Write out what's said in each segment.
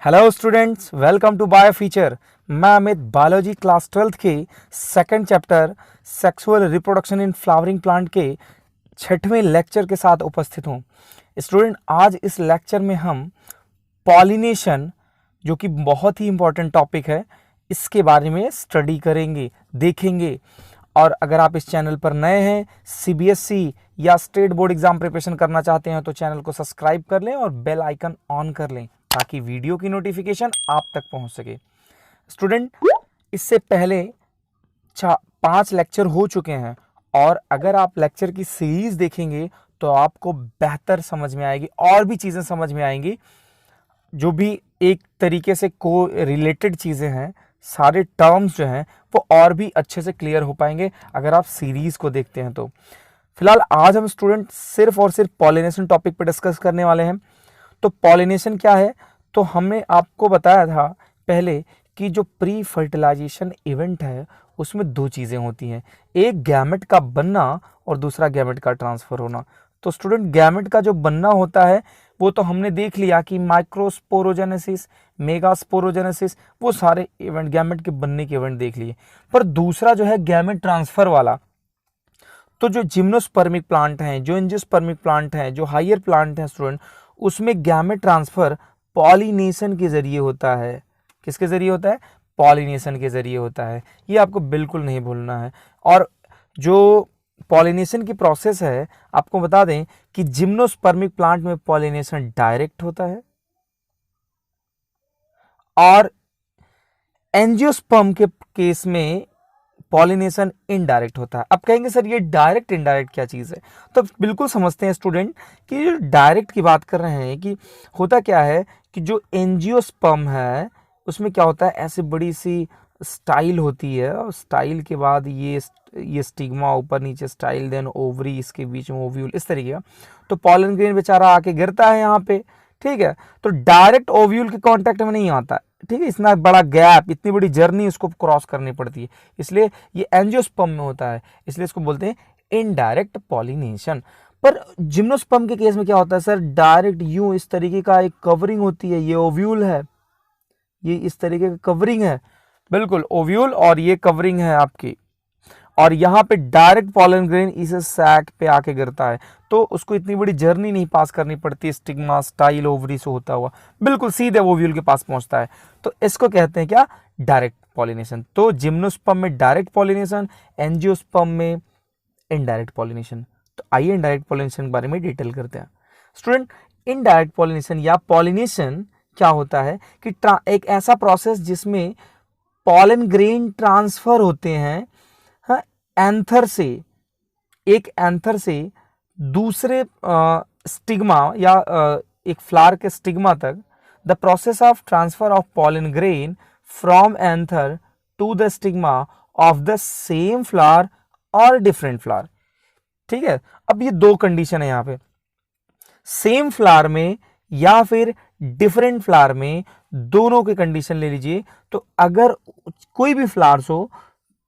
Hello students, welcome to bio feature. मैं Amit biology class 12th के second chapter sexual reproduction in flowering plant के 6वें lecture के साथ उपस्थित हूँ। स्टूडेंट, आज इस लेक्चर में हम पॉलिनेशन, जो कि बहुत ही इम्पोर्टेंट टॉपिक है, इसके बारे में स्टडी करेंगे, देखेंगे। और अगर आप इस चैनल पर नए हैं, सीबीएसई या स्टेट बोर्ड एग्जाम प्रिपरेशन करना चाहते हैं, तो चैनल को सब्सक्राइब कर लें और बेल आइकन ऑन कर लें ताकि वीडियो की नोटिफिकेशन आप तक पहुंच सके। स्टूडेंट, इससे पहले 5 लेक्चर हो चुके हैं और अगर आप लेक्चर की सीरीज देखेंगे तो आपको बेहतर समझ में आएगी और भी चीज़ें समझ में आएंगी, जो भी एक तरीके से को रिलेटेड चीज़ें हैं, सारे टर्म्स जो हैं वो और भी अच्छे से क्लियर हो पाएंगे अगर आप सीरीज को देखते हैं। तो फिलहाल आज हम स्टूडेंट सिर्फ और सिर्फ पॉलिनेशन टॉपिक पर डिस्कस करने वाले हैं। तो पॉलिनेशन क्या है? तो हमने आपको बताया था पहले कि जो प्री फर्टिलाइजेशन इवेंट है उसमें 2 चीज़ें होती हैं, एक गैमेट का बनना और दूसरा गैमेट का ट्रांसफ़र होना। तो स्टूडेंट, गैमेट का जो बनना होता है वो तो हमने देख लिया कि माइक्रोस्पोरोजेनेसिस, मेगास्पोरोजेनेसिस, वो सारे इवेंट गैमेट के बनने के इवेंट देख लिए। पर दूसरा जो है गैमेट ट्रांसफ़र वाला, तो जो जिम्नोस्पर्मिक प्लांट हैं, जो एंजियोस्पर्मिक प्लांट हैं, जो हायर प्लांट हैं स्टूडेंट, उसमें गैमेट ट्रांसफर पॉलिनेशन के जरिए होता है। किसके जरिए होता है? पॉलिनेशन के जरिए होता है। ये आपको बिल्कुल नहीं भूलना है। और जो पॉलिनेशन की प्रोसेस है, आपको बता दें कि जिम्नोस्पर्मिक प्लांट में पॉलिनेशन डायरेक्ट होता है और एंजियोस्पर्म के केस में पॉलिनेशन इनडायरेक्ट होता है। अब कहेंगे सर ये डायरेक्ट इनडायरेक्ट क्या चीज़ है? तो बिल्कुल समझते हैं स्टूडेंट कि जो डायरेक्ट की बात कर रहे हैं कि होता क्या है कि जो एंजियोस्पर्म है उसमें क्या होता है, ऐसी बड़ी सी स्टाइल होती है और स्टाइल के बाद ये स्टिग्मा, ऊपर नीचे स्टाइल, देन ओवरी, इसके बीच में ओव्यूल, इस तरीके का। तो पॉलन ग्रेन बेचारा आके गिरता है यहाँ पे, ठीक है। तो डायरेक्ट ओव्यूल के कांटेक्ट में नहीं आता, ठीक है। इतना बड़ा गैप, इतनी बड़ी जर्नी उसको क्रॉस करनी पड़ती है, इसलिए ये एंजियोस्पर्म में होता है, इसलिए इसको बोलते हैं इनडायरेक्ट पॉलिनेशन। पर जिम्नोस्पर्म के केस में क्या होता है सर? डायरेक्ट यूं इस तरीके का एक कवरिंग होती है, ये ओव्यूल है, ये इस तरीके का कवरिंग है, बिल्कुल ओव्यूल, और ये कवरिंग है आपकी, और यहाँ पे डायरेक्ट पॉलन ग्रेन इस सैक पे आके गिरता है, तो उसको इतनी बड़ी जर्नी नहीं पास करनी पड़ती, स्टिग्मा, स्टाइल, ओवरी से होता हुआ बिल्कुल सीधे ओव्यूल के पास पहुंचता है। तो इसको कहते हैं क्या? Direct pollination. तो जिम्नोस्पर्म में डायरेक्ट पॉलिनेशन, एंजियोस्पर्म में इनडायरेक्ट पॉलिनेशन। तो आइए इनडायरेक्ट पॉलिनेशन के बारे में डिटेल करते हैं। स्टूडेंट, इनडायरेक्ट पॉलिनेशन या पॉलिनेशन क्या होता है कि एक ऐसा प्रोसेस जिसमें पॉलन ग्रेन ट्रांसफर होते हैं एंथर से, एक एंथर से दूसरे स्टिग्मा या एक फ्लावर के स्टिग्मा तक। The process of transfer of pollen grain from anther to the stigma of the same flower और डिफरेंट फ्लावर, ठीक है। अब ये 2 कंडीशन है यहाँ पे, सेम फ्लावर में या फिर डिफरेंट फ्लावर में, दोनों की कंडीशन ले लीजिए। तो अगर कोई भी फ्लावर्स हो,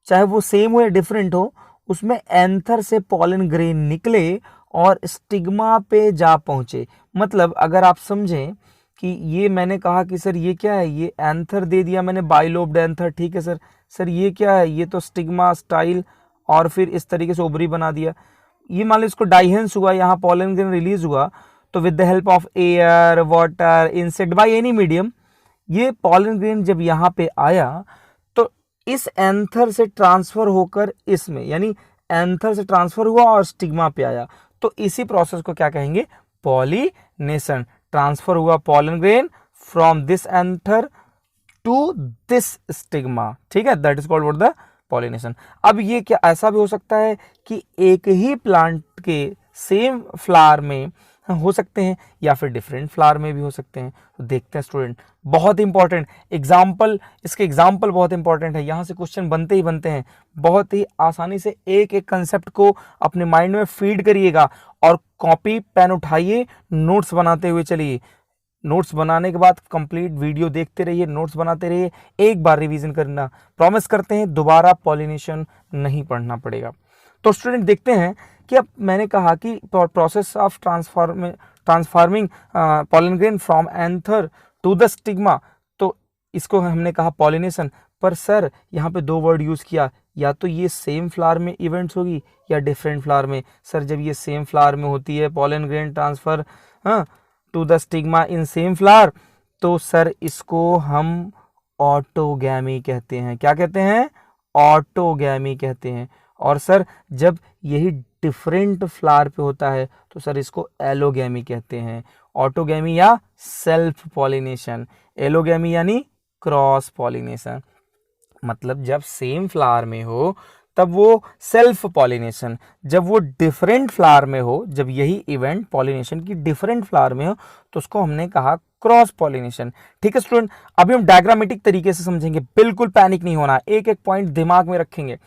चाहे वो सेम हो या डिफरेंट हो, उसमें एंथर से पॉलन ग्रेन निकले और स्टिग्मा पे जा पहुंचे। मतलब अगर आप समझें कि ये मैंने कहा कि सर ये क्या है, ये एंथर दे दिया मैंने, बाइलोब्ड एंथर, ठीक है सर। सर ये क्या है? ये तो स्टिग्मा, स्टाइल, और फिर इस तरीके से ओवरी बना दिया। ये मान लो इसको डाइहेंस हुआ, यहाँ पॉलन ग्रेन रिलीज हुआ, तो with the help of air, water, insect, by any medium, ये पॉलन ग्रेन जब यहाँ पे आया तो इस एंथर से ट्रांसफर होकर इसमें, यानी एंथर से ट्रांसफर हुआ और स्टिग्मा पे आया, तो इसी प्रोसेस को क्या कहेंगे? पॉलिनेशन। ट्रांसफर हुआ pollen grain from this anther to this stigma, ठीक है, that is called what? The pollination. अब ये क्या ऐसा भी हो सकता है कि एक ही प्लांट के सेम फ्लावर में हो सकते हैं या फिर डिफरेंट फ्लावर में भी हो सकते हैं। तो देखते हैं स्टूडेंट, बहुत इंपॉर्टेंट एग्जाम्पल, इसके एग्जाम्पल बहुत इंपॉर्टेंट है, यहाँ से क्वेश्चन बनते ही बनते हैं। बहुत ही आसानी से एक एक कंसेप्ट को अपने माइंड में फीड करिएगा और कॉपी पेन उठाइए, नोट्स बनाते हुए चलिए। नोट्स बनाने के बाद कंप्लीट वीडियो देखते रहिए, नोट्स बनाते रहिए, एक बार रिवीजन करना, प्रॉमिस करते हैं दोबारा पॉलिनेशन नहीं पढ़ना पड़ेगा। तो स्टूडेंट देखते हैं कि अब मैंने कहा कि process of transforming pollen grain from anther to the stigma, तो इसको हमने कहा पॉलिनेशन। पर सर यहाँ पे दो वर्ड यूज किया, या तो ये सेम फ्लावर में इवेंट्स होगी या डिफरेंट फ्लावर में। सर जब ये सेम फ्लावर में होती है pollen grain transfer to the stigma in same flower, तो सर इसको हम ऑटोगैमी कहते हैं। क्या कहते हैं? ऑटोगैमी कहते हैं। और सर जब यही डिफरेंट फ्लावर पे होता है तो सर इसको एलोगैमी कहते हैं। ऑटोगैमी या सेल्फ पॉलिनेशन, एलोगैमी यानी क्रॉस पॉलिनेशन। मतलब जब सेम फ्लावर में हो तब वो सेल्फ पॉलिनेशन, जब वो डिफरेंट फ्लावर में हो, जब यही इवेंट पॉलिनेशन की डिफरेंट फ्लावर में हो तो उसको हमने कहा क्रॉस पॉलिनेशन। ठीक है स्टूडेंट, अभी हम डायग्रामेटिक तरीके से समझेंगे, बिल्कुल पैनिक नहीं होना, एक एक पॉइंट दिमाग में रखेंगे।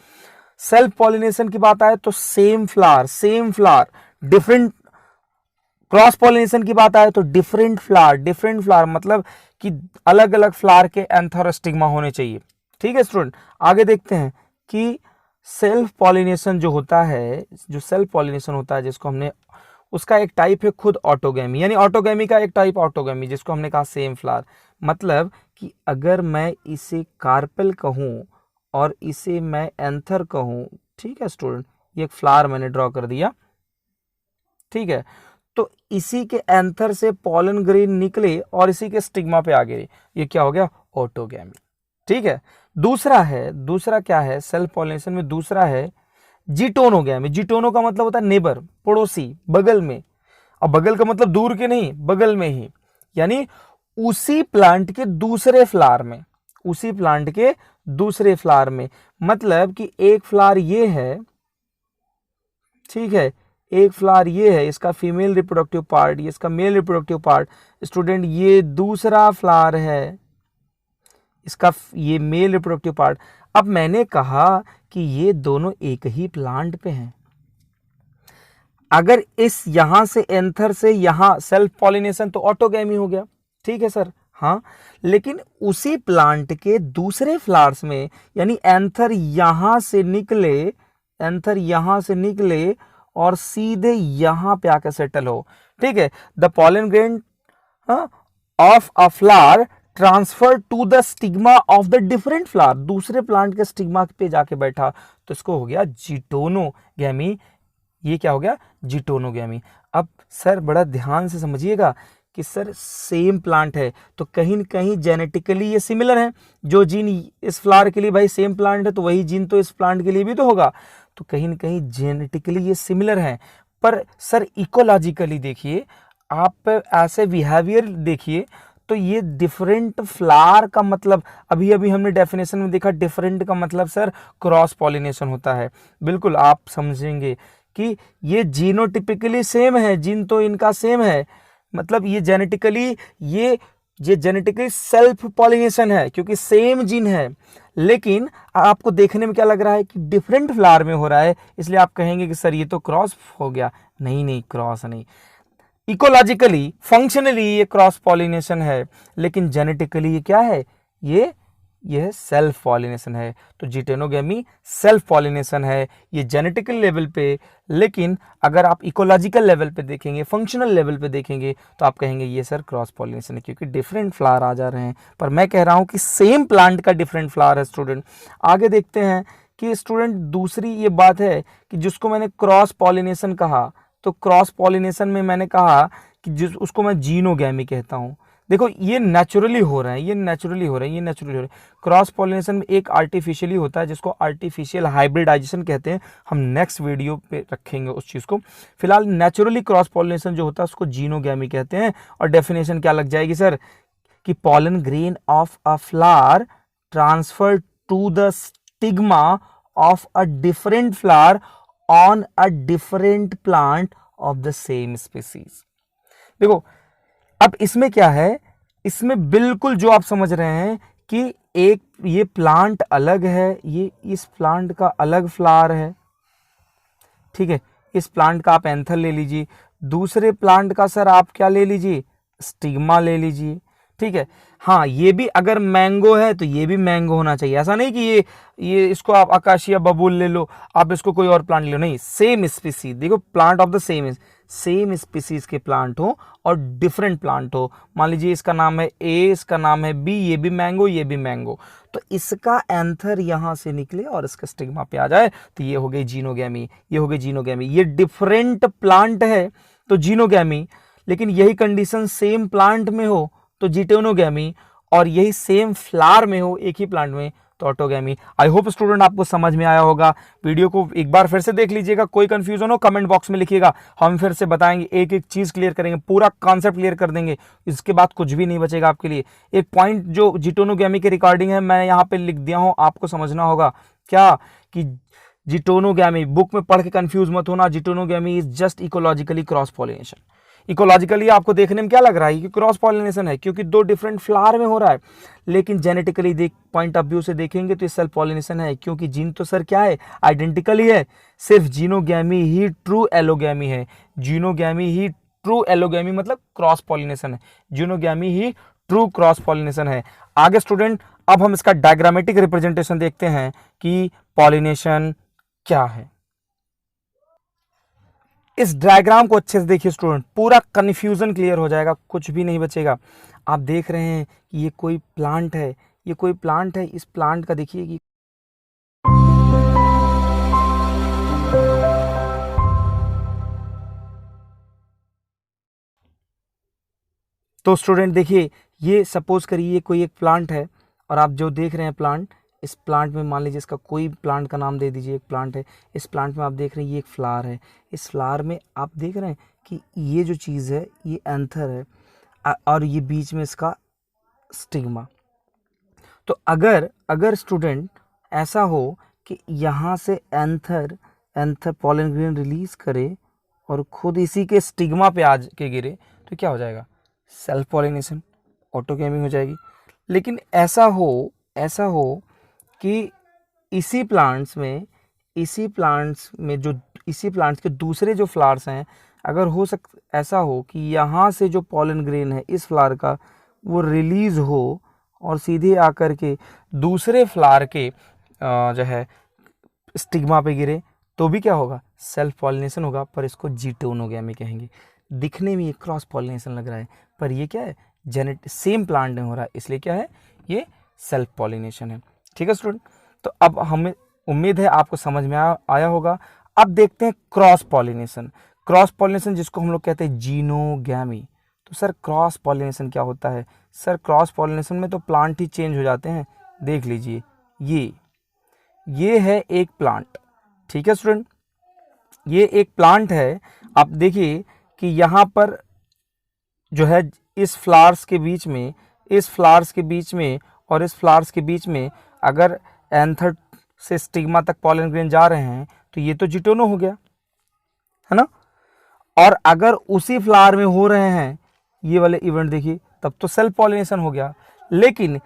सेल्फ पॉलिनेशन की बात आए तो same flower different, cross pollination की बात आए तो डिफरेंट फ्लावर मतलब कि अलग अलग फ्लावर के एंथर स्टिग्मा होने चाहिए। ठीक है स्टूडेंट, आगे देखते हैं कि सेल्फ पॉलिनेशन जो होता है, जिसको हमने, उसका एक टाइप है खुद ऑटोगैमी, यानी ऑटोगैमी का एक टाइप ऑटोगैमी, जिसको हमने कहा सेम फ्लावर। मतलब कि अगर मैं इसे कार्पेल कहूं और इसे मैं एंथर कहूं, ठीक है स्टूडेंट, ये एक फ्लावर मैंने ड्रॉ कर दिया, ठीक है, तो इसी के एंथर से पॉलन ग्रेन निकले और इसी के स्टिग्मा पे आ गए, ये क्या हो गया? ऑटोगैमी। ठीक है, दूसरा क्या है सेल्फ पॉलिनेशन में? दूसरा है जीटोनोगैमी। जीटोनो का मतलब होता है नेबर, पड़ोसी, बगल में। और बगल का मतलब दूर के नहीं, बगल में ही, यानी उसी प्लांट के दूसरे फ्लावर में, मतलब कि एक फ्लावर ये है, ठीक है, एक फ्लावर ये है, इसका फीमेल रिप्रोडक्टिव पार्ट, ये इसका मेल रिप्रोडक्टिव पार्ट। स्टूडेंट ये दूसरा फ्लावर है, इसका ये मेल रिप्रोडक्टिव पार्ट। अब मैंने कहा कि ये दोनों एक ही प्लांट पे हैं। अगर इस यहां से एंथर से यहां सेल्फ पॉलिनेशन तो ऑटोगैमी हो गया, ठीक है सर, हाँ। लेकिन उसी प्लांट के दूसरे फ्लावर्स में, यानी एंथर यहां से निकले और सीधे यहां पे आकर सेटल हो, ठीक है, the pollen grain of a flower transfer to the stigma of the different flower, दूसरे प्लांट के स्टिग्मा पे जाके बैठा, तो इसको हो गया जीटोनोगैमी। ये क्या हो गया? जीटोनोगैमी। अब सर बड़ा ध्यान से समझिएगा कि सर सेम प्लांट है तो कहीं न कहीं जेनेटिकली ये सिमिलर है। जो जीन इस फ्लावर के लिए भाई सेम प्लांट है तो वही जीन तो इस प्लांट के लिए भी तो होगा, तो कहीं न कहीं जेनेटिकली ये सिमिलर है। पर सर इकोलॉजिकली देखिए, आप ऐसे बिहेवियर देखिए, तो ये डिफरेंट फ्लावर का मतलब, अभी हमने डेफिनेशन में देखा, डिफरेंट का मतलब सर क्रॉस पॉलिनेशन होता है। बिल्कुल आप समझेंगे कि ये जीनोटिपिकली सेम है, जीन तो इनका सेम है, मतलब ये जेनेटिकली सेल्फ पॉलिनेशन है क्योंकि सेम जीन है। लेकिन आपको देखने में क्या लग रहा है कि डिफरेंट फ्लावर में हो रहा है, इसलिए आप कहेंगे कि सर ये तो क्रॉस हो गया। नहीं, क्रॉस नहीं। इकोलॉजिकली, फंक्शनली ये क्रॉस पॉलिनेशन है, लेकिन जेनेटिकली ये क्या है? ये सेल्फ पॉलिनेशन है। तो जीटेनोगेमी सेल्फ पॉलिनेशन है, ये जेनेटिकल लेवल पे। लेकिन अगर आप इकोलॉजिकल लेवल पे देखेंगे, फंक्शनल लेवल पे देखेंगे, तो आप कहेंगे ये सर क्रॉस पॉलिनेशन है क्योंकि डिफरेंट फ्लावर आ जा रहे हैं। पर मैं कह रहा हूं कि सेम प्लांट का डिफरेंट फ्लावर है स्टूडेंट। आगे देखते हैं कि स्टूडेंट दूसरी ये बात है कि जिसको मैंने क्रॉस पॉलिनेशन कहा, तो क्रॉस पॉलिनेशन में मैंने कहा कि उसको मैं जीनोगैमी कहता हूं। देखो ये नेचुरली हो रहा है, क्रॉस पॉलिनेशन में एक आर्टिफिशियली होता है जिसको आर्टिफिशियल हाइब्रिडाइजेशन कहते हैं। हम नेक्स्ट वीडियो पे रखेंगे उस चीज़ को। फिलहाल नेचुरली क्रॉस पॉलिनेशन जो होता है उसको जीनोगैमी कहते हैं। और डेफिनेशन क्या लग जाएगी सर कि pollen grain of a flower transfer to the stigma of a different flower on a different plant of the same species. देखो अब इसमें क्या है, इसमें बिल्कुल जो आप समझ रहे हैं कि एक ये प्लांट अलग है, ये इस प्लांट का अलग फ्लावर है, ठीक है, इस प्लांट का आप एंथर ले लीजिए, दूसरे प्लांट का सर आप क्या ले लीजिए, स्टिग्मा ले लीजिए, ठीक है। हाँ, ये भी अगर मैंगो है तो ये भी मैंगो होना चाहिए। ऐसा नहीं कि ये इसको आप अकाशिया बबूल ले लो, आप इसको कोई और प्लांट ले लो, नहीं, सेम स्पीसीज। देखो, plant of the same species के प्लांट हो और डिफरेंट प्लांट हो। मान लीजिए इसका नाम है ए, इसका नाम है बी, ये भी मैंगो, ये भी मैंगो, तो इसका एंथर यहां से निकले और इसका स्टिग्मा पे आ जाए तो ये हो गई जीनोगैमी, ये हो गई जीनोगैमी। ये डिफरेंट प्लांट है तो जीनोगैमी, लेकिन यही कंडीशन सेम प्लांट में हो तो जिटेनोगैमी, और यही सेम फ्लावर में हो एक ही प्लांट में तो ऑटोगैमी। आई होप स्टूडेंट आपको समझ में आया होगा। वीडियो को एक बार फिर से देख लीजिएगा, कोई कंफ्यूजन हो कमेंट बॉक्स में लिखिएगा, हम फिर से बताएंगे, एक एक चीज क्लियर करेंगे, पूरा कॉन्सेप्ट क्लियर कर देंगे, इसके बाद कुछ भी नहीं बचेगा आपके लिए। एक पॉइंट जो जिटोनोगैमी के रिकॉर्डिंग है मैं यहाँ पे लिख दिया हूँ, आपको समझना होगा क्या कि जिटोनोगैमी, बुक में पढ़ के कंफ्यूज मत होना, geitonogamy is just ecologically cross pollination. Ecologically आपको देखने में क्या लग रहा है कि क्रॉस पॉलिनेशन है, क्योंकि दो डिफरेंट फ्लावर में हो रहा है, लेकिन जेनेटिकली पॉइंट ऑफ व्यू से देखेंगे तो सेल्फ पॉलिनेशन है, क्योंकि जीन तो सर क्या है, आइडेंटिकल ही है, सिर्फ जीनोगैमी ही ट्रू एलोगैमी है। जीनोगैमी ही ट्रू एलोगैमी मतलब क्रॉस पॉलिनेशन है, जीनोगैमी ही ट्रू क्रॉस पॉलिनेशन है। आगे स्टूडेंट अब हम इसका डायग्रामेटिक रिप्रेजेंटेशन देखते हैं कि पॉलिनेशन क्या है। इस डायग्राम को अच्छे से देखिए स्टूडेंट, पूरा कंफ्यूजन क्लियर हो जाएगा, कुछ भी नहीं बचेगा। आप देख रहे हैं कि ये कोई प्लांट है, ये कोई प्लांट है, इस प्लांट का देखिए कि तो स्टूडेंट देखिए, ये सपोज करिए कोई एक प्लांट है और आप जो देख रहे हैं प्लांट, इस प्लांट में मान लीजिए इसका कोई प्लांट का नाम दे दीजिए, एक प्लांट है, इस प्लांट में आप देख रहे हैं ये एक फ्लावर है, इस फ्लावर में आप देख रहे हैं कि ये जो चीज़ है ये एंथर है और ये बीच में इसका स्टिग्मा। तो अगर स्टूडेंट ऐसा हो कि यहाँ से एंथर पॉलन ग्रेन रिलीज करे और खुद इसी के स्टिग्मा पे आ के गिरे तो क्या हो जाएगा, सेल्फ पॉलिनेशन, ऑटोगैमी हो जाएगी। लेकिन ऐसा हो कि इसी प्लांट्स के दूसरे जो फ्लावर्स हैं, अगर ऐसा हो कि यहाँ से जो पॉलन ग्रेन है इस फ्लावर का वो रिलीज हो और सीधे आकर के दूसरे फ्लावर के जो है स्टिग्मा पे गिरे तो भी क्या होगा, सेल्फ पॉलिनेशन होगा, पर इसको जिटोनोगैमी कहेंगे। दिखने में ये क्रॉस पॉलिनेशन लग रहा है, पर ये क्या है, सेम प्लांट में हो रहा है, इसलिए क्या है, ये सेल्फ पॉलिनेशन है। ठीक है स्टूडेंट, तो अब हमें उम्मीद है आपको समझ में आया होगा। अब देखते हैं क्रॉस पॉलिनेशन जिसको हम लोग कहते हैं जीनोगैमी। तो सर क्रॉस पॉलिनेशन क्या होता है? सर क्रॉस पॉलिनेशन में तो प्लांट ही चेंज हो जाते हैं। देख लीजिए, ये है एक प्लांट, ठीक है स्टूडेंट, ये एक प्लांट है। आप देखिए कि यहाँ पर जो है इस फ्लावर्स के बीच में और इस फ्लावर्स के बीच में अगर एंथर से स्टिग्मा तक पॉलन ग्रेन जा रहे हैं तो ये तो जिटोनो हो गया, है ना। और अगर उसी फ्लावर में हो रहे हैं ये वाले इवेंट देखिए, तब तो सेल्फ पॉलिनेशन हो गया। लेकिन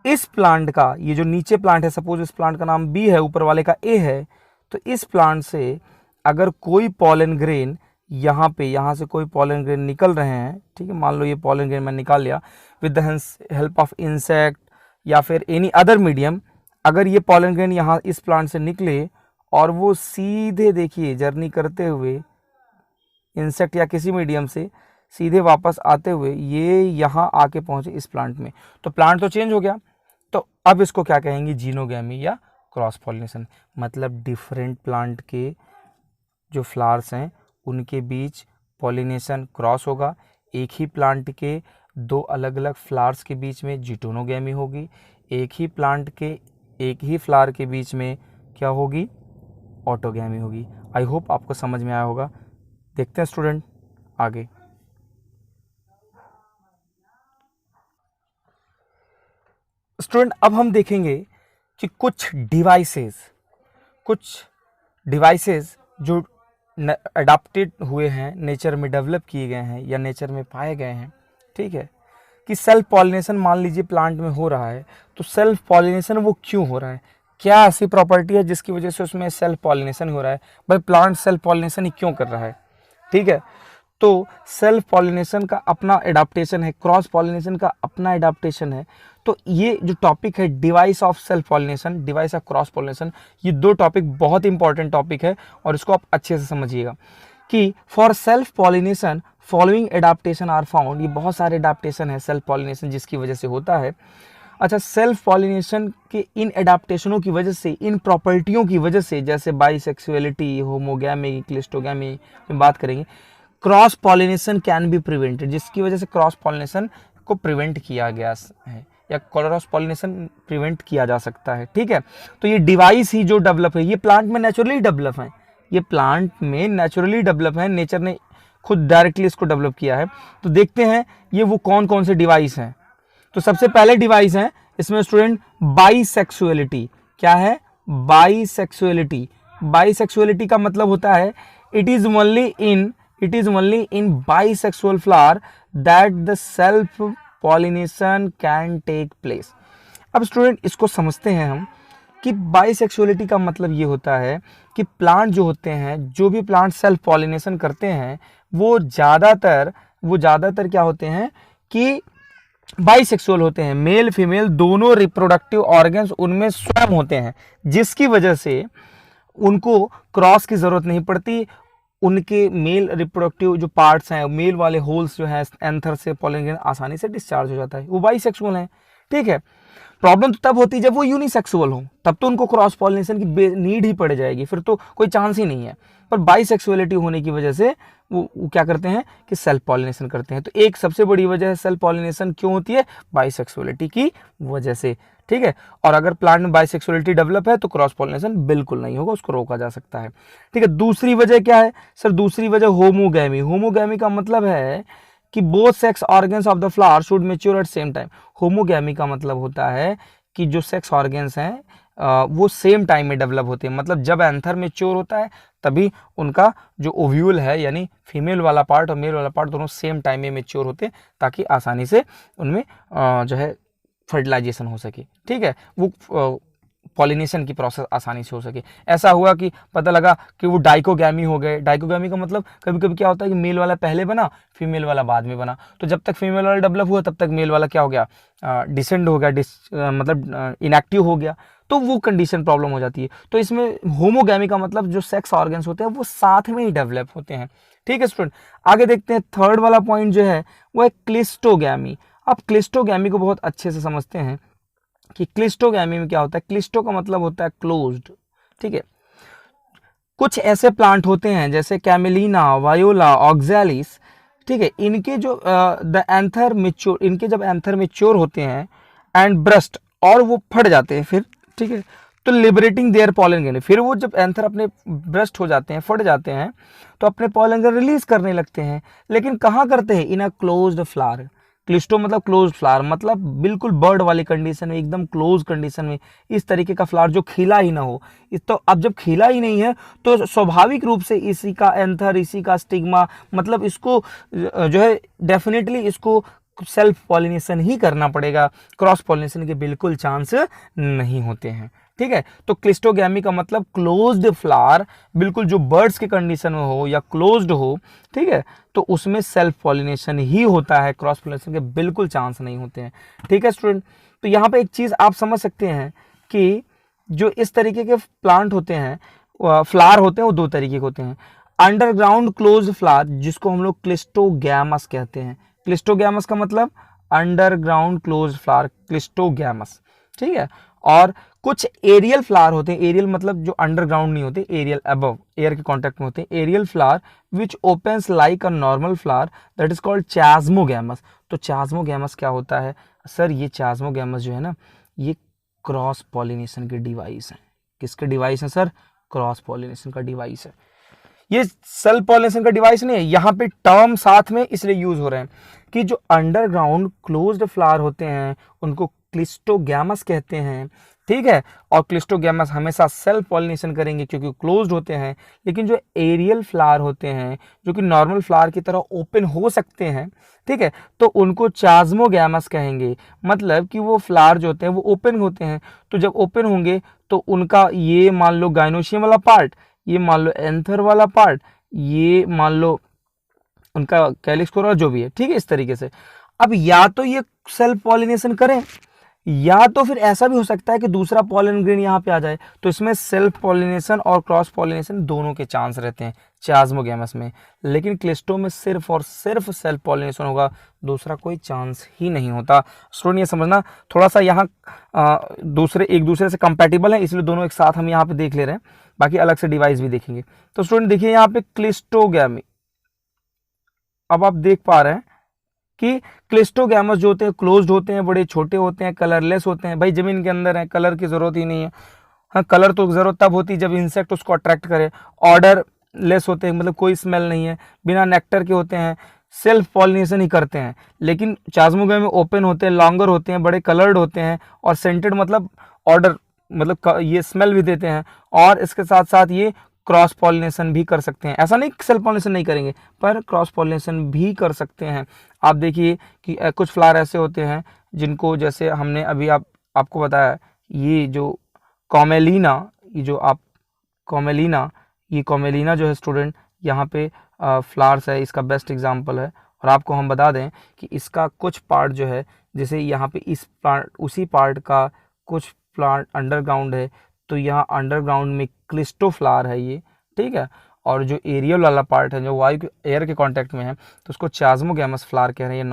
इस प्लांट का, ये जो नीचे प्लांट है, सपोज इस प्लांट का नाम बी है, ऊपर वाले का ए है, तो इस प्लांट से अगर कोई पॉलन ग्रेन यहाँ से कोई पॉलन ग्रेन निकल रहे हैं, ठीक है, मान लो ये पॉलन ग्रेन मैं निकाल लिया with the help of insect या फिर एनी अदर मीडियम, अगर ये पॉलन ग्रेन यहाँ इस प्लांट से निकले और वो सीधे देखिए जर्नी करते हुए इंसेक्ट या किसी मीडियम से सीधे वापस आते हुए ये यहाँ आके पहुँचे इस प्लांट में, तो प्लांट तो चेंज हो गया। तो अब इसको क्या कहेंगे, जीनोगैमी या क्रॉस पॉलिनेशन। मतलब डिफरेंट प्लांट के जो फ्लावर्स हैं उनके बीच पॉलिनेशन क्रॉस होगा, एक ही प्लांट के दो अलग अलग फ्लावर्स के बीच में जिटोनोगैमी होगी, एक ही प्लांट के एक ही फ्लावर के बीच में क्या होगी, ऑटोगैमी होगी। आई होप आपको समझ में आया होगा। देखते हैं स्टूडेंट आगे। स्टूडेंट अब हम देखेंगे कि कुछ डिवाइसेस जो अडॉप्टेड हुए हैं, नेचर में डेवलप किए गए हैं या नेचर में पाए गए हैं, ठीक है, कि सेल्फ पॉलिनेशन मान लीजिए प्लांट में हो रहा है, तो सेल्फ पॉलिनेशन वो क्यों हो रहा है, क्या ऐसी प्रॉपर्टी है जिसकी वजह से उसमें सेल्फ पॉलिनेशन हो रहा है, भाई प्लांट सेल्फ पॉलिनेशन ही क्यों कर रहा है, ठीक है। तो सेल्फ पॉलिनेशन का अपना एडाप्टेशन है, क्रॉस पॉलिनेशन का अपना एडाप्टेशन है। तो ये जो टॉपिक है device of self pollination, device of cross pollination, ये दो टॉपिक बहुत इंपॉर्टेंट टॉपिक है और इसको आप अच्छे से समझिएगा कि for self pollination following adaptation are found. ये बहुत सारे एडाप्टेशन है सेल्फ पॉलिनेशन जिसकी वजह से होता है। अच्छा, सेल्फ पॉलिनेशन के इन एडाप्टेशनों की वजह से, इन प्रॉपर्टियों की वजह से, जैसे बाइसेक्सुअलिटी, होमोगैमी, क्लिस्टोगैमी में बात करेंगे, cross pollination can be prevented, जिसकी वजह से क्रॉस पॉलिनेशन को प्रिवेंट किया गया है या क्रॉस पॉलिनेशन प्रिवेंट किया जा सकता है। ठीक है, तो ये डिवाइस ही जो डेवलप है, ये प्लांट में नेचुरली डेवलप है, ये प्लांट में नेचुरली डेवलप है, नेचर ने खुद डायरेक्टली इसको डेवलप किया है। तो देखते हैं ये वो कौन कौन से डिवाइस हैं। तो सबसे पहले डिवाइस है इसमें स्टूडेंट बाइसेक्सुअलिटी। क्या है? बाइसेक्सुअलिटी। बाइसेक्सुअलिटी का मतलब होता है it is only in bisexual flower that the self pollination can take place. अब स्टूडेंट इसको समझते हैं हम कि बाइसेक्सुअलिटी का मतलब ये होता है कि प्लांट जो होते हैं, जो भी प्लांट सेल्फ पॉलिनेशन करते हैं, वो ज़्यादातर क्या होते हैं कि बाइसेक्सुअल होते हैं। मेल फीमेल दोनों रिप्रोडक्टिव ऑर्गन्स उनमें स्वयं होते हैं, जिसकी वजह से उनको क्रॉस की ज़रूरत नहीं पड़ती। उनके मेल रिप्रोडक्टिव जो पार्ट्स हैं, मेल वाले होल्स जो हैं एंथर से पॉलिनेशन आसानी से डिस्चार्ज हो जाता है, वो बाइसेक्सुअल हैं। ठीक है, प्रॉब्लम तो तब होती है जब वो यूनिसेक्सुअल हो, तब तो उनको क्रॉस पॉलिनेशन की नीड ही पड़ जाएगी, फिर तो कोई चांस ही नहीं है। पर बाइसेक्सुअलिटी होने की वजह से वो क्या करते हैं कि सेल्फ पॉलिनेशन करते हैं। तो एक सबसे बड़ी वजह है सेल्फ पॉलिनेशन क्यों होती है? बाइसेक्सुअलिटी की वजह से। ठीक है, और अगर प्लांट में बाइसेक्सुअलिटी डेवलप है तो क्रॉस पॉलिनेशन बिल्कुल नहीं होगा, उसको रोका जा सकता है। ठीक है, दूसरी वजह क्या है सर? दूसरी वजह होमोगैमी। होमोगैमी का मतलब है कि both sex organs of the flower should mature at same time. Homogamy का मतलब होता है कि जो सेक्स ऑर्गन्स हैं वो सेम टाइम में डेवलप होते हैं। मतलब जब एंथर मैच्योर होता है तभी उनका जो ओव्यूल है, यानी फीमेल वाला पार्ट और मेल वाला पार्ट दोनों सेम टाइम में मैच्योर होते हैं, ताकि आसानी से उनमें जो है फर्टिलाइजेशन हो सके। ठीक है, वो पॉलिनेशन की प्रोसेस आसानी से हो सके। ऐसा हुआ कि पता लगा कि वो डाइकोगैमी हो गए। डाइकोगैमी का मतलब कभी कभी क्या होता है कि मेल वाला पहले बना, फीमेल वाला बाद में बना। तो जब तक फीमेल वाला डेवलप हुआ तब तक मेल वाला क्या हो गया? डिसेंड हो गया, मतलब इनएक्टिव हो गया। तो वो कंडीशन प्रॉब्लम हो जाती है। तो इसमें होमोगैमी का मतलब जो सेक्स ऑर्गन्स होते हैं वो साथ में ही डेवलप होते हैं। ठीक है स्टूडेंट, आगे देखते हैं। थर्ड वाला पॉइंट जो है वो है क्लिस्टोगैमी। अब क्लिस्टोगैमी को बहुत अच्छे से समझते हैं कि क्लिस्टोगैमी में क्या होता है। क्लिस्टो का मतलब होता है क्लोज्ड। ठीक है, कुछ ऐसे प्लांट होते हैं जैसे कैमेलिना, वायोला, ऑक्सैलिस। ठीक है, इनके जो द एंथर मैच्योर, इनके जब एंथर मैच्योर होते हैं एंड ब्रस्ट, और वो फट जाते हैं फिर। ठीक है, तो लिबरेटिंग देयर पॉलन ग्रेन, फिर वो जब एंथर अपने ब्रस्ट हो जाते हैं, फट जाते हैं, तो अपने पॉलन ग्रेन रिलीज करने लगते हैं। लेकिन कहाँ करते हैं? इन अ क्लोज्ड फ्लावर। क्लिस्टो मतलब क्लोज फ्लावर, मतलब बिल्कुल बर्ड वाली कंडीशन में, एकदम क्लोज कंडीशन में, इस तरीके का फ्लावर जो खिला ही ना हो। इस तो अब जब खिला ही नहीं है तो स्वाभाविक रूप से इसी का एंथर, इसी का स्टिग्मा, मतलब इसको जो है डेफिनेटली इसको सेल्फ पॉलिनेशन ही करना पड़ेगा। क्रॉस पॉलिनेशन के बिल्कुल चांस नहीं होते हैं। ठीक है, तो क्लिस्टोगैमी का मतलब क्लोज्ड फ्लावर, बिल्कुल जो बर्ड्स के कंडीशन में हो या क्लोज्ड हो। ठीक है, तो उसमें सेल्फ पॉलिनेशन ही होता है, क्रॉस पॉलिनेशन के बिल्कुल चांस नहीं होते हैं। ठीक है स्टूडेंट, तो यहाँ पे एक चीज़ आप समझ सकते हैं कि जो इस तरीके के प्लांट होते हैं, फ्लावर होते हैं, वो दो तरीके के होते हैं। अंडरग्राउंड क्लोज्ड फ्लावर, जिसको हम लोग क्लिस्टोगैमस कहते हैं। क्लिस्टोगैमस का मतलब अंडरग्राउंड क्लोज्ड फ्लावर, क्लिस्टोगैमस। ठीक है, और कुछ एरियल फ्लावर होते हैं। एरियल मतलब जो अंडरग्राउंड नहीं होते, एरियल अबव, एयर के कांटेक्ट में होते हैं। Aerial flower which opens like a normal flower, that is called chasmogamous. तो चास्मोगैमस क्या होता है सर? ये चास्मोगैमस जो है ना, ये क्रॉस पॉलिनेशन के डिवाइस है। किसके डिवाइस है सर? क्रॉस पॉलिनेशन का डिवाइस है। ये सेल्फ पॉलिनेशन का डिवाइस नहीं है। यहाँ पे टर्म साथ में इसलिए यूज हो रहे हैं कि जो अंडरग्राउंड क्लोज्ड फ्लावर होते हैं उनको क्लिस्टोगैमस कहते हैं। ठीक है, और क्लिस्टोगैमस हमेशा सेल्फ पॉलिनेशन करेंगे क्योंकि क्लोज्ड होते हैं। लेकिन जो एरियल फ्लावर होते हैं, जो कि नॉर्मल फ्लावर की तरह ओपन हो सकते हैं, ठीक है, तो उनको चास्मोगैमस कहेंगे। मतलब कि वो फ्लावर जो होते हैं वो ओपन होते हैं। तो जब ओपन होंगे तो उनका ये मान लो गाइनोशियम वाला पार्ट, ये मान लो एंथर वाला पार्ट, ये मान लो उनका कैलिक्स कोर जो भी है, ठीक है, इस तरीके से। अब या तो ये सेल्फ पॉलिनेशन करें, या तो फिर ऐसा भी हो सकता है कि दूसरा पॉलन ग्रेन यहाँ पे आ जाए, तो इसमें सेल्फ पॉलिनेशन और क्रॉस पॉलिनेशन दोनों के चांस रहते हैं चाज़मोगैमस में। लेकिन क्लिस्टो में सिर्फ और सिर्फ सेल्फ पॉलिनेशन होगा, दूसरा कोई चांस ही नहीं होता। स्टूडेंट ये समझना, थोड़ा सा यहाँ दूसरे एक दूसरे से कंपैटिबल है, इसलिए दोनों एक साथ हम यहाँ पे देख ले रहे हैं, बाकी अलग से डिवाइस भी देखेंगे। तो स्टूडेंट देखिए यहाँ पे क्लिस्टोगैमी, अब आप देख पा रहे हैं कि क्लिस्टोगैमस जो होते हैं क्लोज्ड होते हैं, बड़े छोटे होते हैं, कलरलेस होते हैं। भाई जमीन के अंदर है, कलर की जरूरत ही नहीं है। हाँ, कलर तो जरूरत तब होती है जब इंसेक्ट उसको अट्रैक्ट करे। ऑर्डर लेस होते हैं, मतलब कोई स्मेल नहीं है, बिना नेक्टर के होते हैं, सेल्फ पॉलिनेशन ही करते हैं। लेकिन चाज़मोगैमी ओपन होते हैं, लॉन्गर होते हैं, बड़े कलर्ड होते हैं और सेंटेड, मतलब ऑर्डर, मतलब ये स्मेल भी देते हैं। और इसके साथ साथ ये क्रॉस पॉलिनेशन भी कर सकते हैं। ऐसा नहीं सेल्फ पॉलिनेशन नहीं करेंगे, पर क्रॉस पॉलिनेशन भी कर सकते हैं। आप देखिए कि कुछ फ्लावर ऐसे होते हैं जिनको, जैसे हमने अभी आपको बताया, ये जो कॉमेलिना, ये जो आप कॉमेलिना, ये कॉमेलिना जो है स्टूडेंट, यहाँ पे फ्लावर्स है, इसका बेस्ट एग्जांपल है। और आपको हम बता दें कि इसका कुछ पार्ट जो है, जैसे यहाँ पे इस प्लांट, उसी पार्ट का कुछ प्लांट अंडरग्राउंड है, तो यहाँ अंडरग्राउंड में क्लिस्टो फ्लावर है ये, ठीक है। और जो एरियल वाला पार्ट है, जो वायु के एयर के कांटेक्ट में है, तो उसको चाज़मोगैमस फ्लावर कह रहे हैं। ये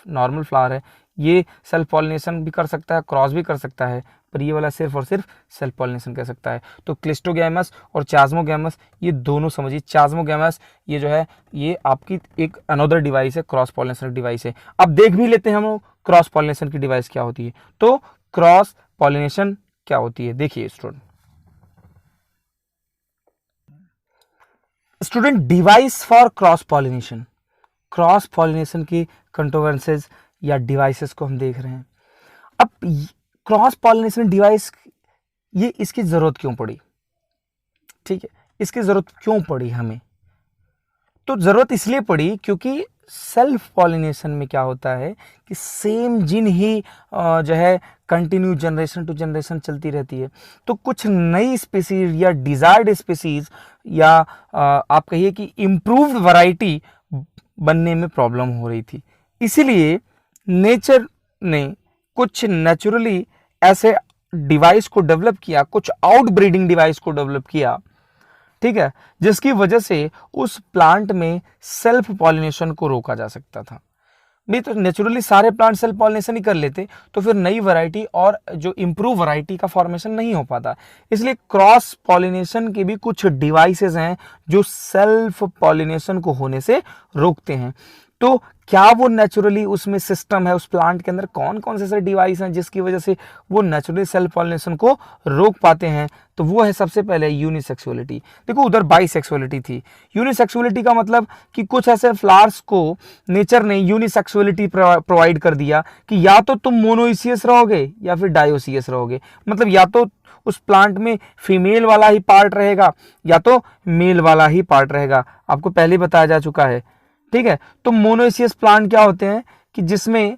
नॉर्मल फ्लावर है, ये सेल्फ पॉलिनेशन भी कर सकता है, क्रॉस भी कर सकता है, पर ये वाला सिर्फ और सिर्फ सेल्फ पॉलिनेशन कर सकता है। तो क्लिस्टोगैमस और चाज़मोगैमस ये दोनों समझिए। चाज़मोगैमस ये जो है, ये आपकी एक अनदर डिवाइस है, क्रॉस पॉलिनेशन डिवाइस है। अब देख भी लेते हैं हम क्रॉस पॉलिनेशन की डिवाइस क्या होती है। तो क्रॉस पॉलिनेशन क्या होती है, देखिए student device for cross pollination. Cross pollination की कंट्रोवर्सीज या डिवाइसेस को हम देख रहे हैं। अब क्रॉस पॉलिनेशन डिवाइस, ये इसकी जरूरत क्यों पड़ी, ठीक है, इसकी जरूरत क्यों पड़ी हमें? तो जरूरत इसलिए पड़ी क्योंकि सेल्फ पॉलिनेशन में क्या होता है कि सेम जीन ही जो है कंटिन्यू जनरेशन टू जनरेशन चलती रहती है। तो कुछ नई स्पीसीज या डिजायर्ड स्पीसीज या आप कहिए कि इम्प्रूव्ड वैरायटी बनने में प्रॉब्लम हो रही थी। इसीलिए नेचर ने कुछ नेचुरली ऐसे डिवाइस को डेवलप किया, कुछ आउटब्रीडिंग डिवाइस को डेवलप किया, ठीक है, जिसकी वजह से उस प्लांट में सेल्फ पॉलिनेशन को रोका जा सकता था। नहीं तो नेचुरली सारे प्लांट सेल्फ पॉलिनेशन ही कर लेते, तो फिर नई वैरायटी और जो इम्प्रूव वैरायटी का फॉर्मेशन नहीं हो पाता। इसलिए क्रॉस पॉलिनेशन के भी कुछ डिवाइसेस हैं जो सेल्फ पॉलिनेशन को होने से रोकते हैं। तो क्या वो नेचुरली उसमें सिस्टम है, उस प्लांट के अंदर कौन कौन से ऐसे डिवाइस हैं जिसकी वजह से वो नेचुरली सेल्फ पॉलिनेशन को रोक पाते हैं? तो वो है सबसे पहले यूनिसेक्सुअलिटी। देखो उधर बाइसेक्सुअलिटी थी, यूनिसेक्सुअलिटी का मतलब कि कुछ ऐसे फ्लावर्स को नेचर ने यूनिसेक्सुअलिटी प्रोवाइड कर दिया कि या तो तुम मोनोइसियस रहोगे या फिर डायोसियस रहोगे। मतलब या तो उस प्लांट में फीमेल वाला ही पार्ट रहेगा या तो मेल वाला ही पार्ट रहेगा। आपको पहले बताया जा चुका है, ठीक है। तो मोनोइसियस प्लांट क्या होते हैं कि जिसमें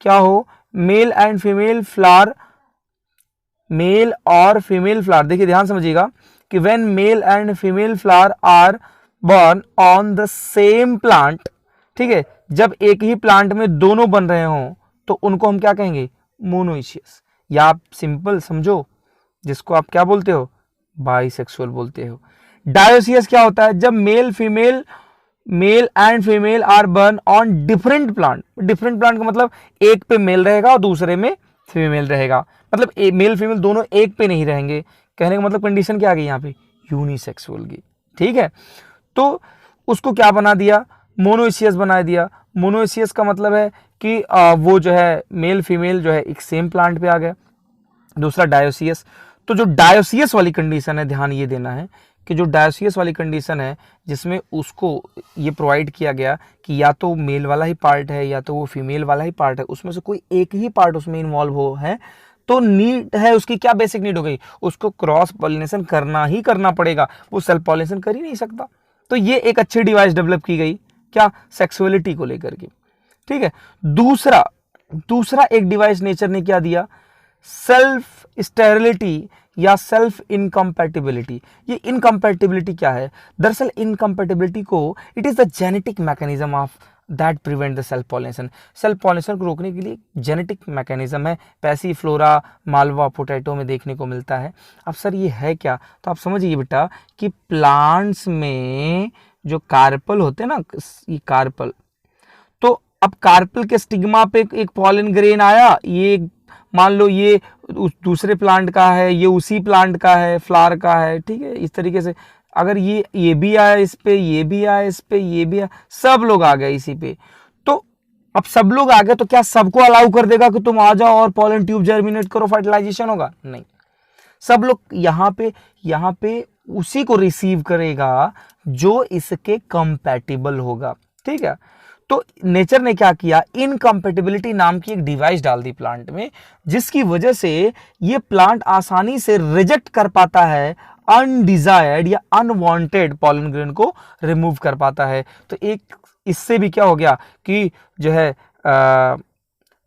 क्या हो, male and female flower, male और फीमेल फ्लावर, देखिए ध्यान समझिएगा कि when male and female flower are born on the same plant, ठीक है, जब एक ही प्लांट में दोनों बन रहे हों तो उनको हम क्या कहेंगे, मोनोइसियस। या आप सिंपल समझो, जिसको आप क्या बोलते हो, बाइसेक्सुअल बोलते हो। डायोसियस क्या होता है, जब male and female are born on different plant. Different plant का मतलब एक पे मेल रहेगा और दूसरे में फीमेल रहेगा, मतलब मेल फीमेल दोनों एक पे नहीं रहेंगे। कहने का मतलब कंडीशन क्या आ गई यहाँ पे, यूनिसेक्सुअल की, ठीक है। तो उसको क्या बना दिया, मोनोइसियस बना दिया। मोनोइसियस का मतलब है कि वो जो है मेल फीमेल जो है एक सेम प्लांट पे आ गया। दूसरा डायोसियस, तो जो डायोसियस वाली कंडीशन है, ध्यान ये देना है कि जो डायोसियस वाली कंडीशन है जिसमें उसको ये प्रोवाइड किया गया कि या तो मेल वाला ही पार्ट है या तो वो फीमेल वाला ही पार्ट है, उसमें से कोई एक ही पार्ट उसमें इन्वॉल्व हो है, तो नीड है उसकी क्या बेसिक नीड हो गई, उसको क्रॉस पॉलिनेशन करना ही करना पड़ेगा, वो सेल्फ पॉलिनेशन कर ही नहीं सकता। तो ये एक अच्छी डिवाइस डेवलप की गई, क्या, सेक्सुअलिटी को लेकर के, ठीक है। दूसरा एक डिवाइस नेचर ने क्या दिया, सेल्फ स्टेरिलिटी या सेल्फ इनकम्पैटिबिलिटी। ये इनकम्पैटिबिलिटी क्या है? दरअसल इनकम्पैटिबिलिटी को it is the genetic mechanism of that prevent the self pollination. Self pollination को रोकने के लिए जेनेटिक मैकेनिज्म है, पैसीफ्लोरा मालवा पोटैटो में देखने को मिलता है। अब सर ये है क्या? तो आप समझिए बेटा कि प्लांट्स में जो कार्पल होते हैं ना, ये कार्पल, तो अब कार्पल के स्टिग्मा पे एक पॉलन ग्रेन आया, ये मान लो ये दूसरे प्लांट का है, ये उसी प्लांट का है, फ्लावर का है, ठीक है। इस तरीके से अगर ये भी आया इस पे, ये भी आया इस पे, ये भी आया, सब लोग आ गए इसी पे, तो अब सब लोग आ गए तो क्या सबको अलाउ कर देगा कि तुम आ जाओ और पॉलन ट्यूब जर्मिनेट करो, फर्टिलाइजेशन होगा? नहीं, सब लोग यहाँ पे उसी को रिसीव करेगा जो इसके कंपैटिबल होगा, ठीक है। तो नेचर ने क्या किया, इनकम्पैटिबिलिटी नाम की एक डिवाइस डाल दी प्लांट में, जिसकी वजह से ये प्लांट आसानी से रिजेक्ट कर पाता है अनडिजायर्ड या अनवांटेड पॉलन ग्रेन को रिमूव कर पाता है। तो एक इससे भी क्या हो गया कि जो है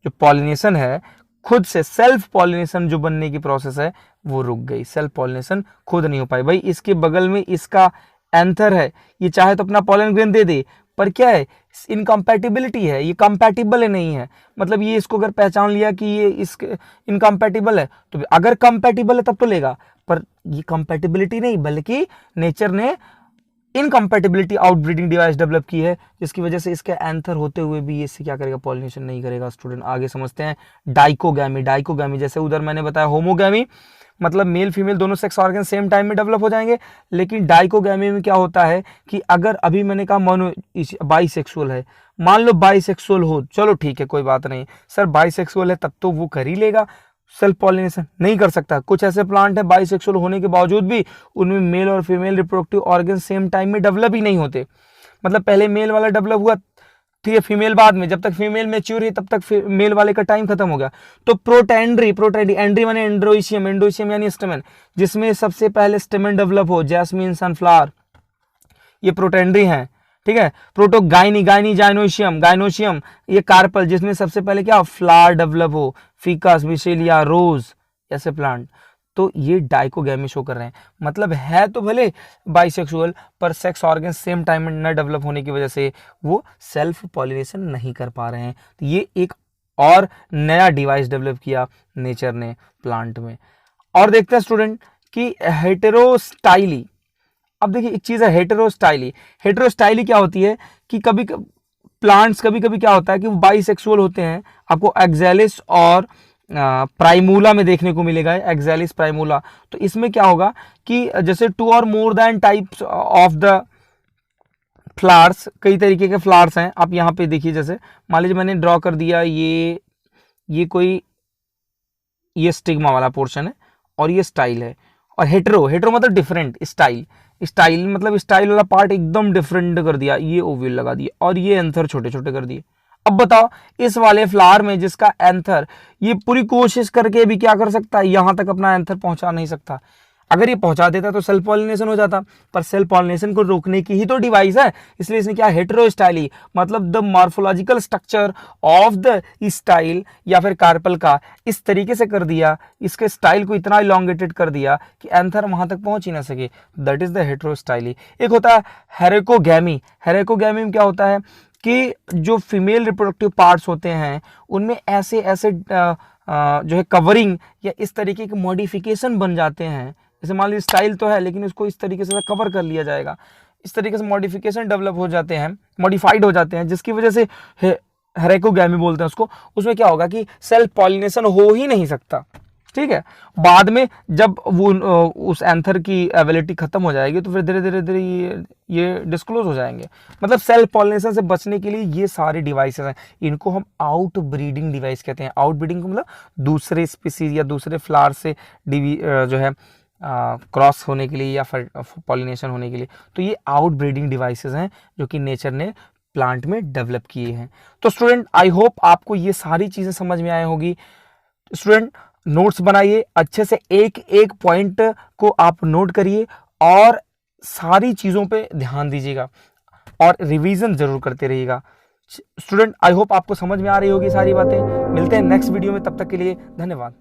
जो पॉलिनेशन है, खुद से सेल्फ पॉलिनेशन जो बनने की प्रोसेस है वो रुक गई, सेल्फ पॉलिनेशन खुद नहीं हो पाई। भाई इसके बगल में इसका एंथर है, ये चाहे तो अपना पॉलन ग्रेन दे दे, पर क्या है, इनकम्पैटिबिलिटी है, ये कंपैटिबल है नहीं है। मतलब ये इसको अगर पहचान लिया कि ये इसके इनकम्पैटिबल है, तो अगर कंपैटिबल है तब तो लेगा, पर ये कंपैटिबिलिटी नहीं, बल्कि नेचर ने इनकम्पैटिबिलिटी आउटब्रीडिंग डिवाइस डेवलप की है, जिसकी वजह से इसके एंथर होते हुए भी ये इससे क्या करेगा, पॉलिनेशन नहीं करेगा। स्टूडेंट आगे समझते हैं डाइकोगैमी। डाइकोगैमी जैसे उधर मैंने बताया होमोगैमी, मतलब मेल फीमेल दोनों सेक्स ऑर्गन सेम टाइम में डेवलप हो जाएंगे, लेकिन डाइकोगैमी में क्या होता है कि अगर अभी मैंने कहा मोनो बाइसेक्सुअल है, मान लो बाइसेक्सुअल हो, चलो ठीक है कोई बात नहीं, सर बाइसेक्सुअल है तब तो वो कर ही लेगा, सेल्फ पॉलिनेशन नहीं कर सकता। कुछ ऐसे प्लांट है बाइसेक्सुअल होने के बावजूद भी उनमें मेल और female reproductive organ same time में डेवलप ही नहीं होते, मतलब पहले मेल वाला डेवलप हुआ, ठीक है, फीमेल बाद में, जब तक फीमेल मैच्योर है तब तक मेल वाले का टाइम खत्म हो गया। तो प्रोटेंड्री एंड्री माने एंड्रोइशियम, एंड्रोइशियम यानी स्टेमन, जिसमें सबसे पहले स्टेमन डेवलप हो, जैस्मीन, सनफ्लावर, ये प्रोटेंड्री है, ठीक है। प्रोटोगाइनी, गाइनोशियम ये कार्पल, जिसमें सबसे पहले क्या फ्लावर डेवलप हो, फिकस, मिशेलिया, रोज ऐसे प्लांट। तो ये डाइकोगैमी शो कर रहे हैं, मतलब है तो भले बाइसेक्सुअल, पर सेक्स ऑर्गन सेम टाइम में न डेवलप होने की वजह से वो सेल्फ पॉलिनेशन नहीं कर पा रहे हैं। तो ये एक और नया डिवाइस डेवलप किया नेचर ने प्लांट में। और देखते हैं स्टूडेंट कि हेटेरोस्टाइली। अब देखिए एक चीज है हेटेरोस्टाइली। हेटेरोस्टाइली क्या होती है कि कभी प्लांट्स कभी क्या होता है कि वो बाइसेक्सुअल होते हैं, आपको एक्जेलिस और प्राइमूला में देखने को मिलेगा, एक्जेलिस प्राइमूला। तो इसमें क्या होगा कि जैसे 2 और more than types of the flowers, कई तरीके के फ्लावर्स हैं। आप यहाँ पे देखिए, जैसे मान लीजिए मैंने ड्रॉ कर दिया ये कोई ये स्टिग्मा वाला पोर्शन है और ये स्टाइल है, और हेटेरो मतलब डिफरेंट, स्टाइल मतलब स्टाइल वाला पार्ट एकदम डिफरेंट कर दिया, ये ओव्यूल लगा दिए और ये एंथर छोटे छोटे कर दिए। अब बताओ इस वाले फ्लावर में जिसका एंथर, ये पूरी कोशिश करके भी क्या कर सकता है, यहां तक अपना एंथर पहुंचा नहीं सकता। अगर ये पहुंचा देता तो सेल्फ पॉलिनेशन हो जाता, पर सेल्फ पॉलिनेशन को रोकने की ही तो डिवाइस है, इसलिए इसने क्या हेटेरोस्टाइली मतलब the morphological structure of the style या फिर कार्पल का इस तरीके से कर दिया, इसके स्टाइल को इतना इलोंगेटेड कर दिया कि एंथर वहां तक पहुंच ही ना सके, दैट इज द हेटेरोस्टाइली। एक होता है हेरेकोगैमी। हेरेकोगैमी में क्या होता है कि जो फीमेल रिप्रोडक्टिव पार्ट्स होते हैं उनमें ऐसे जो है कवरिंग या इस तरीके के मॉडिफिकेशन बन जाते हैं, जैसे मान लीजिए स्टाइल तो है लेकिन इसको इस तरीके से कवर कर लिया जाएगा, इस तरीके से मॉडिफिकेशन डेवलप हो जाते हैं, मॉडिफाइड हो जाते हैं, जिसकी वजह से हेरेकोगैमी बोलते हैं उसको। उसमें क्या होगा कि सेल्फ पॉलिनेशन हो ही नहीं सकता, ठीक है। बाद में जब वो उस एंथर की एबिलिटी खत्म हो जाएगी तो फिर धीरे धीरे ये डिस्क्लोज हो जाएंगे। मतलब सेल्फ पॉलिनेशन से बचने के लिए ये सारे डिवाइसेस हैं, इनको हम आउट ब्रीडिंग डिवाइस कहते हैं। आउट ब्रीडिंग मतलब दूसरे स्पीसीज या दूसरे फ्लावर से जो है क्रॉस होने के लिए या फिर पॉलिनेशन होने के लिए। तो ये आउट ब्रीडिंग डिवाइसेस हैं जो कि नेचर ने प्लांट में डेवलप किए हैं। तो स्टूडेंट आई होप आपको ये सारी चीज़ें समझ में आई होगी। स्टूडेंट नोट्स बनाइए अच्छे से, एक एक पॉइंट को आप नोट करिए और सारी चीज़ों पे ध्यान दीजिएगा और रिवीजन जरूर करते रहिएगा। स्टूडेंट आई होप आपको समझ में आ रही होगी सारी बातें। मिलते हैं नेक्स्ट वीडियो में, तब तक के लिए धन्यवाद।